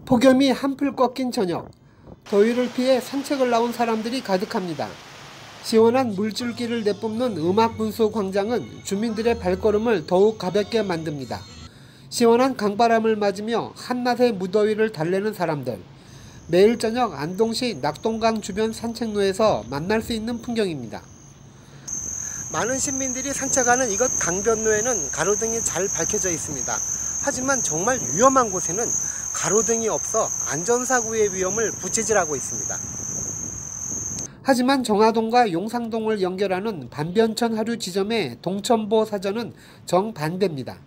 폭염이 한풀 꺾인 저녁, 더위를 피해 산책을 나온 사람들이 가득합니다. 시원한 물줄기를 내뿜는 음악분수 광장은 주민들의 발걸음을 더욱 가볍게 만듭니다. 시원한 강바람을 맞으며 한낮의 무더위를 달래는 사람들. 매일 저녁 안동시 낙동강 주변 산책로에서 만날 수 있는 풍경입니다. 많은 시민들이 산책하는 이곳 강변로에는 가로등이 잘 밝혀져 있습니다. 하지만 정말 위험한 곳에는 가로등이 없어 안전사고의 위험을 부채질하고 있습니다. 하지만 정화동과 용상동을 연결하는 반변천 하류 지점의 동천보 사전은 정반대입니다.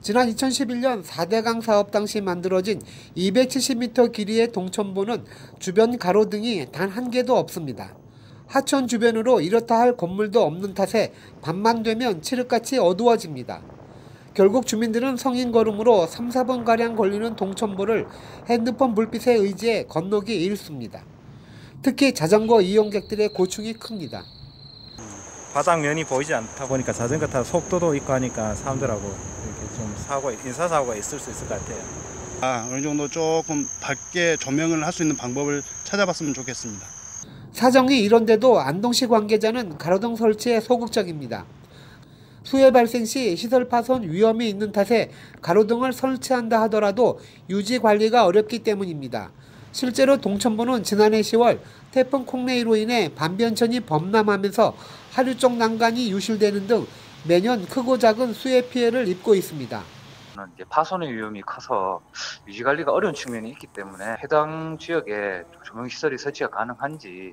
지난 2011년 4대강 사업 당시 만들어진 270m 길이의 동천보는 주변 가로등이 단 한 개도 없습니다. 하천 주변으로 이렇다 할 건물도 없는 탓에 밤만 되면 칠흑같이 어두워집니다. 결국 주민들은 성인 걸음으로 3, 4분가량 걸리는 동천보를 핸드폰 불빛에 의지해 건너기 일쑤입니다. 특히 자전거 이용객들의 고충이 큽니다. 바닥면이 보이지 않다 보니까 자전거 타서 속도도 있고 하니까 사람들하고 이렇게 좀 인사사고가 있을 수 있을 것 같아요. 어느 정도 조금 밝게 조명을 할 수 있는 방법을 찾아봤으면 좋겠습니다. 사정이 이런데도 안동시 관계자는 가로등 설치에 소극적입니다. 수해 발생 시 시설 파손 위험이 있는 탓에 가로등을 설치한다 하더라도 유지 관리가 어렵기 때문입니다. 실제로 동천보는 지난해 10월 태풍 콩레이로 인해 반변천이 범람하면서 하류 쪽 난간이 유실되는 등 매년 크고 작은 수해 피해를 입고 있습니다. 이제 파손의 위험이 커서 유지 관리가 어려운 측면이 있기 때문에 해당 지역에 조명시설이 설치가 가능한지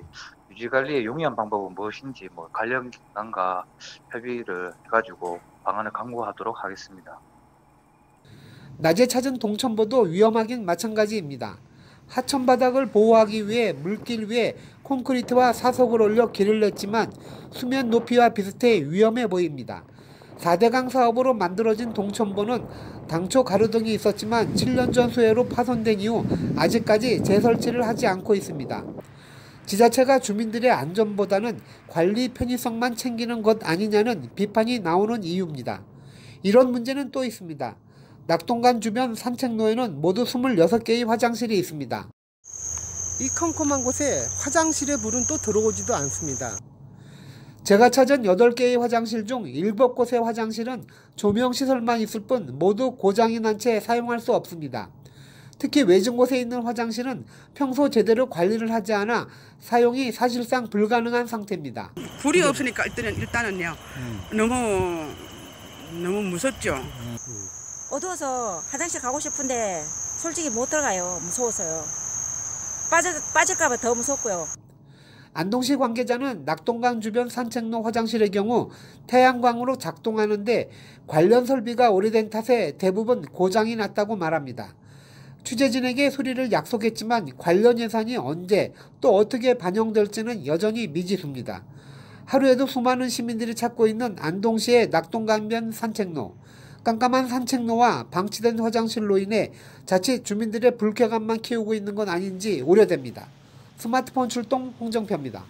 유지 관리의 용이한 방법은 무엇인지 관련 기관과 협의를 해가지고 방안을 강구하도록 하겠습니다. 낮에 찾은 동천보도 위험하긴 마찬가지입니다. 하천 바닥을 보호하기 위해 물길 위에 콘크리트와 사석을 올려 길을 냈지만 수면 높이와 비슷해 위험해 보입니다. 4대강 사업으로 만들어진 동천보는 당초 가로등이 있었지만 7년 전 수해로 파손된 이후 아직까지 재설치를 하지 않고 있습니다. 지자체가 주민들의 안전보다는 관리 편의성만 챙기는 것 아니냐는 비판이 나오는 이유입니다. 이런 문제는 또 있습니다. 낙동강 주변 산책로에는 모두 26개의 화장실이 있습니다. 이 컴컴한 곳에 화장실의 불은 또 들어오지도 않습니다. 제가 찾은 8개의 화장실 중 7곳의 화장실은 조명시설만 있을 뿐 모두 고장이 난 채 사용할 수 없습니다. 특히 외진 곳에 있는 화장실은 평소 제대로 관리를 하지 않아 사용이 사실상 불가능한 상태입니다. 불이 없으니까 일단은요. 너무 무섭죠. 어두워서 화장실 가고 싶은데 솔직히 못 들어가요. 무서워서요. 빠질까봐 더 무섭고요. 안동시 관계자는 낙동강 주변 산책로 화장실의 경우 태양광으로 작동하는데 관련 설비가 오래된 탓에 대부분 고장이 났다고 말합니다. 취재진에게 수리를 약속했지만 관련 예산이 언제 또 어떻게 반영될지는 여전히 미지수입니다. 하루에도 수많은 시민들이 찾고 있는 안동시의 낙동강변 산책로. 깜깜한 산책로와 방치된 화장실로 인해 자칫 주민들의 불쾌감만 키우고 있는 건 아닌지 우려됩니다. 스마트폰 출동 홍정표입니다.